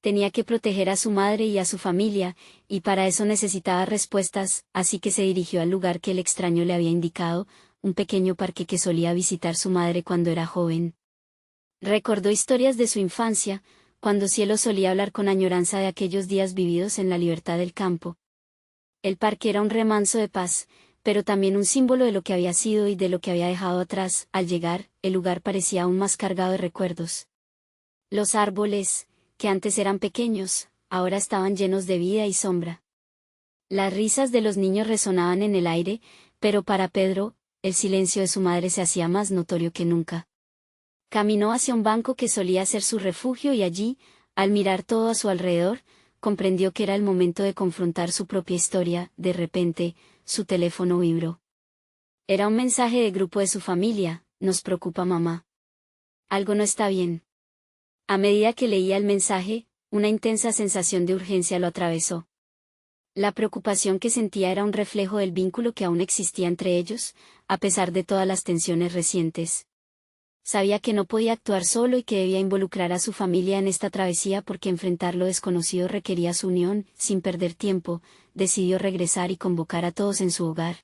Tenía que proteger a su madre y a su familia, y para eso necesitaba respuestas, así que se dirigió al lugar que el extraño le había indicado, un pequeño parque que solía visitar su madre cuando era joven. Recordó historias de su infancia, cuando Cielo solía hablar con añoranza de aquellos días vividos en la libertad del campo. El parque era un remanso de paz, pero también un símbolo de lo que había sido y de lo que había dejado atrás. Al llegar, el lugar parecía aún más cargado de recuerdos. Los árboles, que antes eran pequeños, ahora estaban llenos de vida y sombra. Las risas de los niños resonaban en el aire, pero para Pedro, el silencio de su madre se hacía más notorio que nunca. Caminó hacia un banco que solía ser su refugio y allí, al mirar todo a su alrededor, comprendió que era el momento de confrontar su propia historia. De repente, su teléfono vibró. Era un mensaje de grupo de su familia: nos preocupa mamá. Algo no está bien. A medida que leía el mensaje, una intensa sensación de urgencia lo atravesó. La preocupación que sentía era un reflejo del vínculo que aún existía entre ellos, a pesar de todas las tensiones recientes. Sabía que no podía actuar solo y que debía involucrar a su familia en esta travesía porque enfrentar lo desconocido requería su unión. Sin perder tiempo, decidió regresar y convocar a todos en su hogar.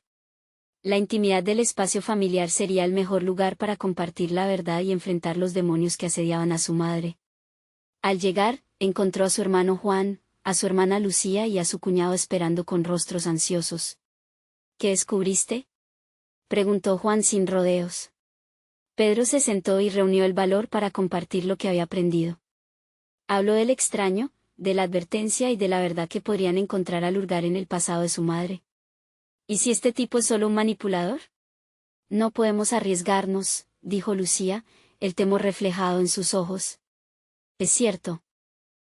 La intimidad del espacio familiar sería el mejor lugar para compartir la verdad y enfrentar los demonios que asediaban a su madre. Al llegar, encontró a su hermano Juan, a su hermana Lucía y a su cuñado esperando con rostros ansiosos. ¿Qué descubriste?, preguntó Juan sin rodeos. Pedro se sentó y reunió el valor para compartir lo que había aprendido. Habló del extraño, de la advertencia y de la verdad que podrían encontrar al hurgar en el pasado de su madre. ¿Y si este tipo es solo un manipulador? No podemos arriesgarnos, dijo Lucía, el temor reflejado en sus ojos. Es cierto.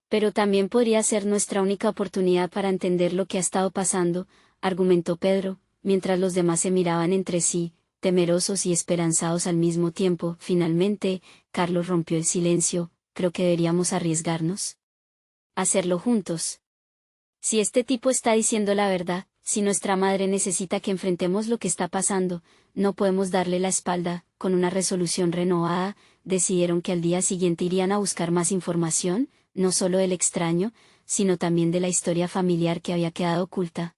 Pero también podría ser nuestra única oportunidad para entender lo que ha estado pasando, argumentó Pedro, mientras los demás se miraban entre sí, temerosos y esperanzados al mismo tiempo. Finalmente, Carlos rompió el silencio: creo que deberíamos arriesgarnos. Hacerlo juntos. Si este tipo está diciendo la verdad, si nuestra madre necesita que enfrentemos lo que está pasando, no podemos darle la espalda. Con una resolución renovada, decidieron que al día siguiente irían a buscar más información, no solo del extraño, sino también de la historia familiar que había quedado oculta.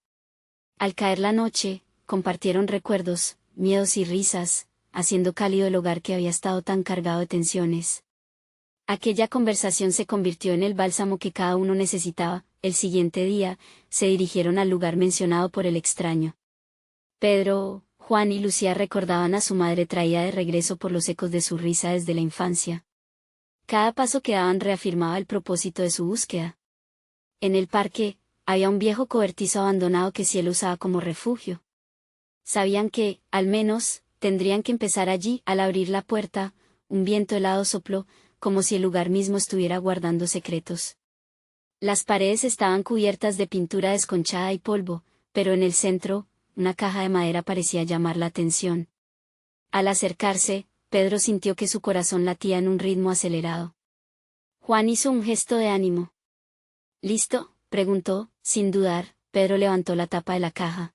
Al caer la noche, compartieron recuerdos, miedos y risas, haciendo cálido el hogar que había estado tan cargado de tensiones. Aquella conversación se convirtió en el bálsamo que cada uno necesitaba. El siguiente día, se dirigieron al lugar mencionado por el extraño. Pedro, Juan y Lucía recordaban a su madre traída de regreso por los ecos de su risa desde la infancia. Cada paso que daban reafirmaba el propósito de su búsqueda. En el parque, había un viejo cobertizo abandonado que Cielo usaba como refugio. Sabían que, al menos, tendrían que empezar allí. Al abrir la puerta, un viento helado sopló, como si el lugar mismo estuviera guardando secretos. Las paredes estaban cubiertas de pintura desconchada y polvo, pero en el centro, una caja de madera parecía llamar la atención. Al acercarse, Pedro sintió que su corazón latía en un ritmo acelerado. Juan hizo un gesto de ánimo. ¿Listo?, preguntó, sin dudar. Pedro levantó la tapa de la caja.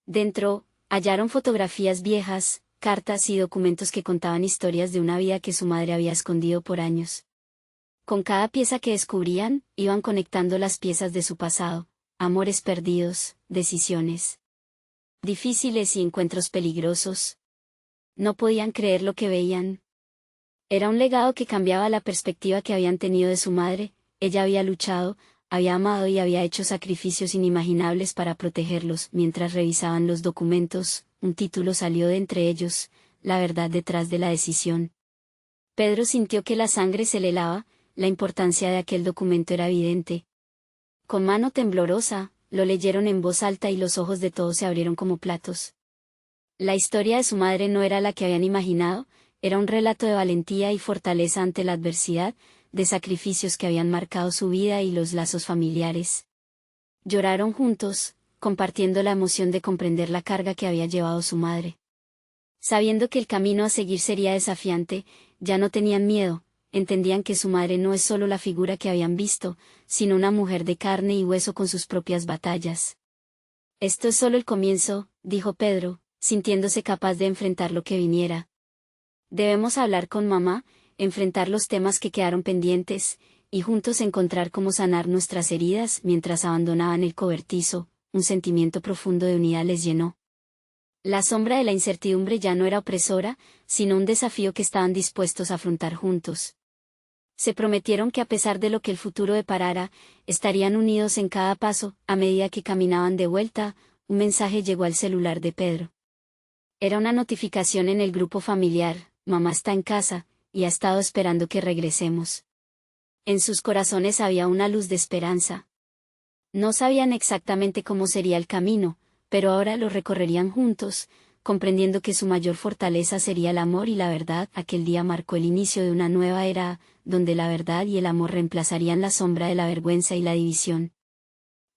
Dentro, hallaron fotografías viejas, cartas y documentos que contaban historias de una vida que su madre había escondido por años. Con cada pieza que descubrían, iban conectando las piezas de su pasado, amores perdidos, decisiones difíciles y encuentros peligrosos. No podían creer lo que veían. Era un legado que cambiaba la perspectiva que habían tenido de su madre. Ella había luchado, había amado y había hecho sacrificios inimaginables para protegerlos. Mientras revisaban los documentos, un título salió de entre ellos: La verdad detrás de la decisión. Pedro sintió que la sangre se le helaba. La importancia de aquel documento era evidente. Con mano temblorosa, lo leyeron en voz alta y los ojos de todos se abrieron como platos. La historia de su madre no era la que habían imaginado, era un relato de valentía y fortaleza ante la adversidad, de sacrificios que habían marcado su vida y los lazos familiares. Lloraron juntos, compartiendo la emoción de comprender la carga que había llevado su madre. Sabiendo que el camino a seguir sería desafiante, ya no tenían miedo. Entendían que su madre no es solo la figura que habían visto, sino una mujer de carne y hueso con sus propias batallas. Esto es solo el comienzo, dijo Pedro, sintiéndose capaz de enfrentar lo que viniera. Debemos hablar con mamá, enfrentar los temas que quedaron pendientes, y juntos encontrar cómo sanar nuestras heridas. Mientras abandonaban el cobertizo, un sentimiento profundo de unidad les llenó. La sombra de la incertidumbre ya no era opresora, sino un desafío que estaban dispuestos a afrontar juntos. Se prometieron que a pesar de lo que el futuro deparara, estarían unidos en cada paso. A medida que caminaban de vuelta, un mensaje llegó al celular de Pedro. Era una notificación en el grupo familiar: mamá está en casa, y ha estado esperando que regresemos. En sus corazones había una luz de esperanza. No sabían exactamente cómo sería el camino, pero ahora lo recorrerían juntos, comprendiendo que su mayor fortaleza sería el amor y la verdad. Aquel día marcó el inicio de una nueva era, donde la verdad y el amor reemplazarían la sombra de la vergüenza y la división.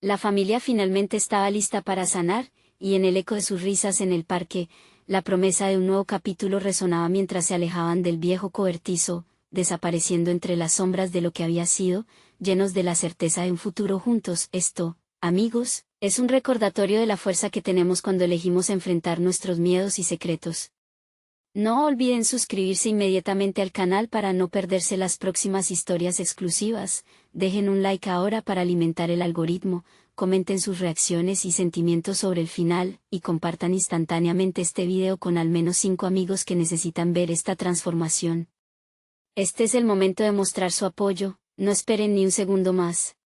La familia finalmente estaba lista para sanar, y en el eco de sus risas en el parque, la promesa de un nuevo capítulo resonaba mientras se alejaban del viejo cobertizo, desapareciendo entre las sombras de lo que había sido, llenos de la certeza de un futuro juntos. Esto, amigos, es un recordatorio de la fuerza que tenemos cuando elegimos enfrentar nuestros miedos y secretos. No olviden suscribirse inmediatamente al canal para no perderse las próximas historias exclusivas. Dejen un like ahora para alimentar el algoritmo, comenten sus reacciones y sentimientos sobre el final, y compartan instantáneamente este video con al menos 5 amigos que necesitan ver esta transformación. Este es el momento de mostrar su apoyo, no esperen ni un segundo más.